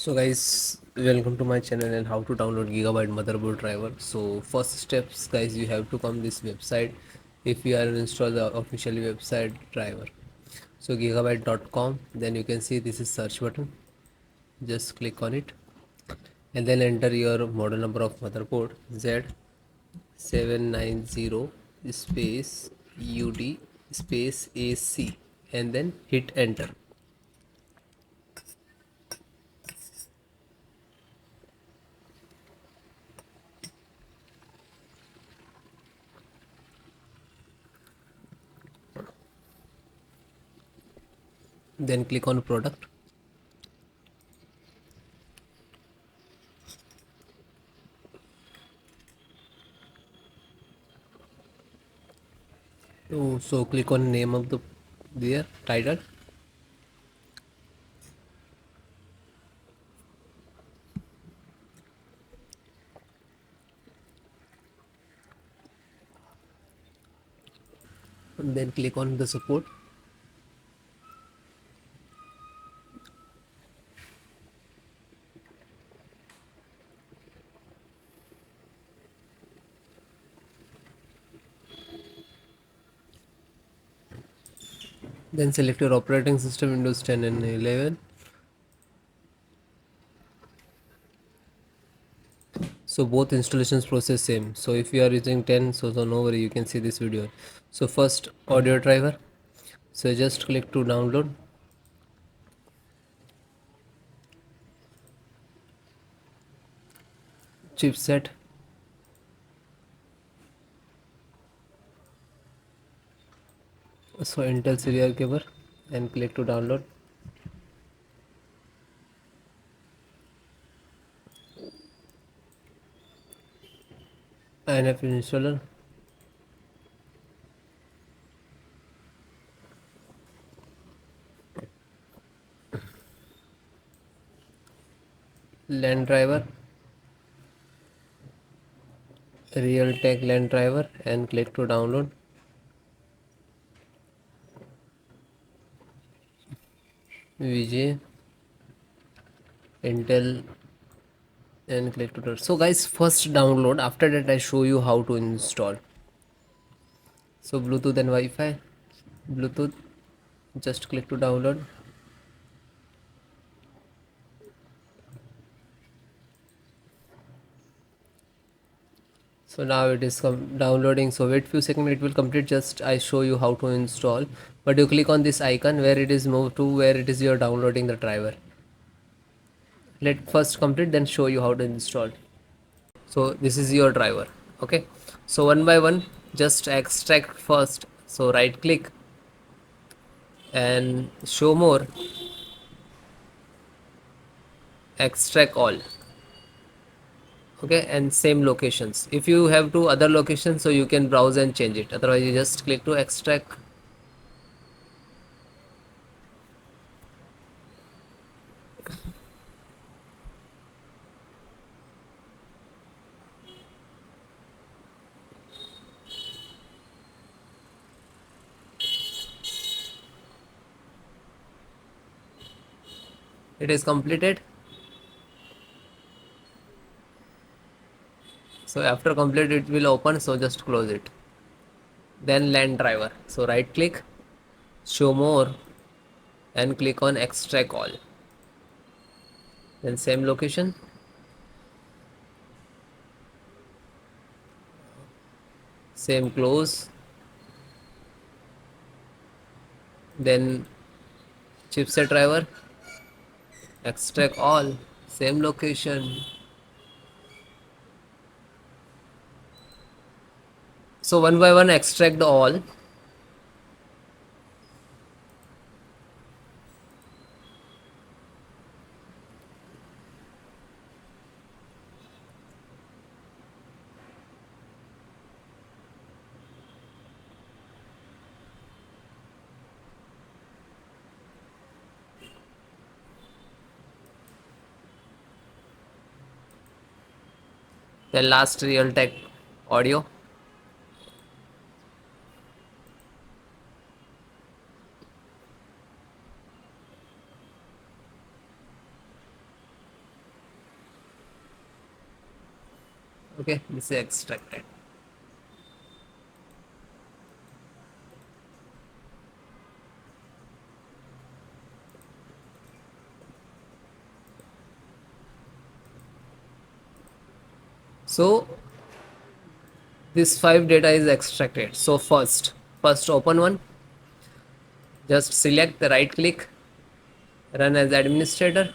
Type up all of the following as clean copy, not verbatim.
So guys, welcome to my channel and how to download Gigabyte motherboard driver. So first steps guys, you have to come this website if you are install the official website driver. So gigabyte.com, then you can see this is search button. Just click on it and then enter your model number of motherboard Z790 space UD space AC and then hit enter. Then click on product. So click on name of the their title. And then click on the support. Then select your operating system Windows 10 and 11. So both installations process same. So if you are using 10, so no worry, you can see this video. So first audio driver. So just click to download. Chipset. So Intel serial cable and click to download. INF installer. LAN driver. Realtek LAN driver and click to download. VJ. Intel and click to download. So guys, first download. After that I show you how to install. So Bluetooth and Wi-Fi. Bluetooth, just click to download. So now it is downloading, so wait few seconds, it will complete. Just I show you how to install, but you click on this icon where it is moved to where it is you're downloading the driver. Let first complete, then show you how to install. So this is your driver. Okay, so one by one just extract first. So right click and show more, extract all. Okay, and same locations. If you have two other locations, so you can browse and change it, otherwise you just click to extract. It is completed. So after complete it will open, so just close it. Then LAN driver, so right click, show more and click on extract all. Then same location, same close. Then chipset driver, extract all, same location. So one by one extract the all. Then last Realtek audio. Okay, this is extracted. So this 5 data is extracted. So first open one, just select the right click, run as administrator.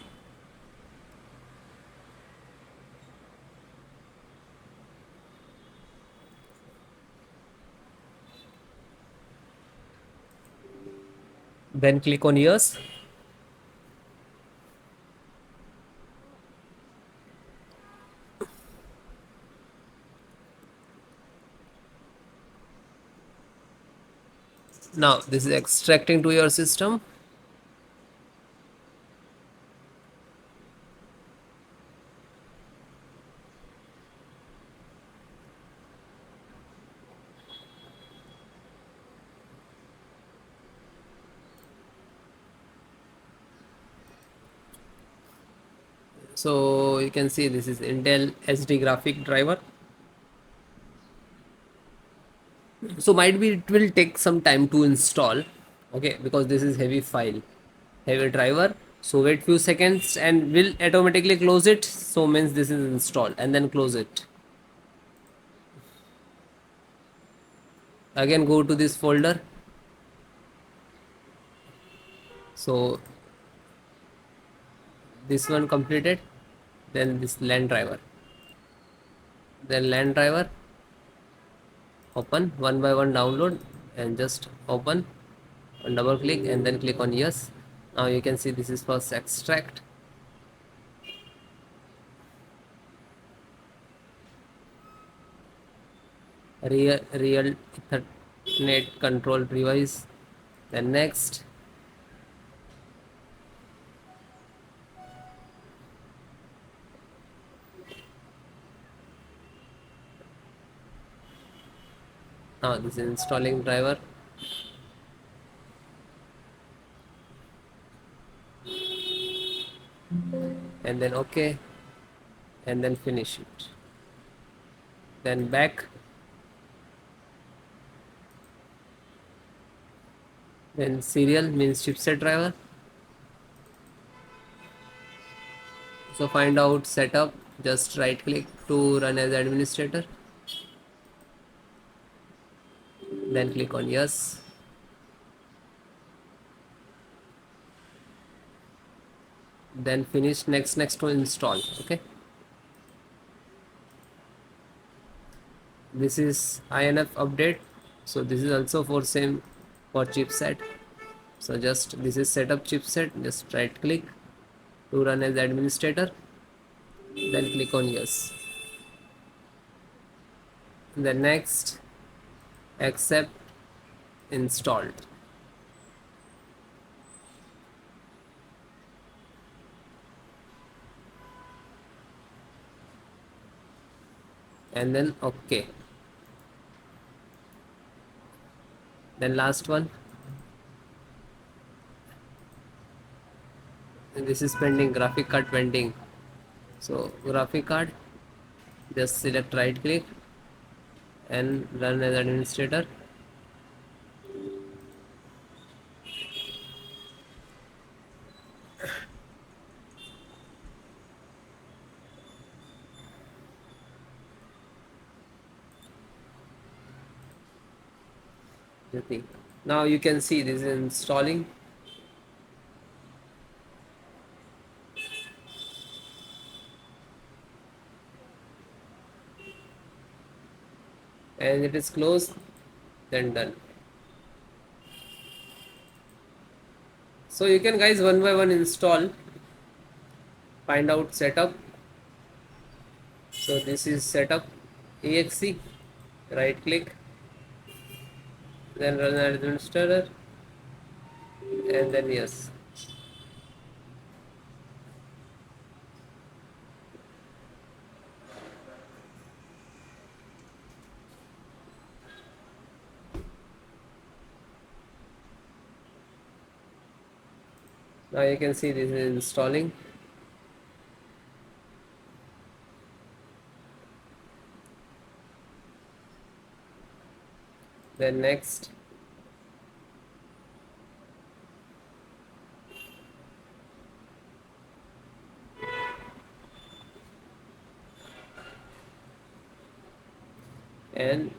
Then click on yes. Now this is extracting to your system. So you can see this is Intel SD graphic driver. So might be it will take some time to install, okay, because this is heavy file, heavy driver. So wait few seconds and will automatically close it. So means this is installed, and then close it. Again go to this folder. So this one completed, then this LAN driver, then LAN driver, open one by one, download, and just open and double click and then click on yes. Now you can see this is first extract. Real Ethernet control device. Then next. Now this is installing driver. And then OK, and then finish it. Then back. Then serial means chipset driver. So find out setup, just right click to run as administrator, then click on yes. Then finish next to install. Okay, this is INF update. So this is also for same for chipset. So just this is setup chipset, just right click to run as administrator, then click on yes. Then next, accept, installed. And then OK. Then last one, and this is pending, graphic card pending. So graphic card, just select right click and run as administrator. Now you can see this is installing. And it is closed, then done. So you can guys one by one install, find out setup. So this is setup exe, right click, then run as administrator, and then yes. Now you can see this is installing. Then next, and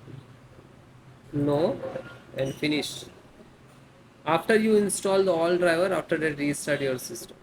no, and finish. After you install the all driver, after that restart your system.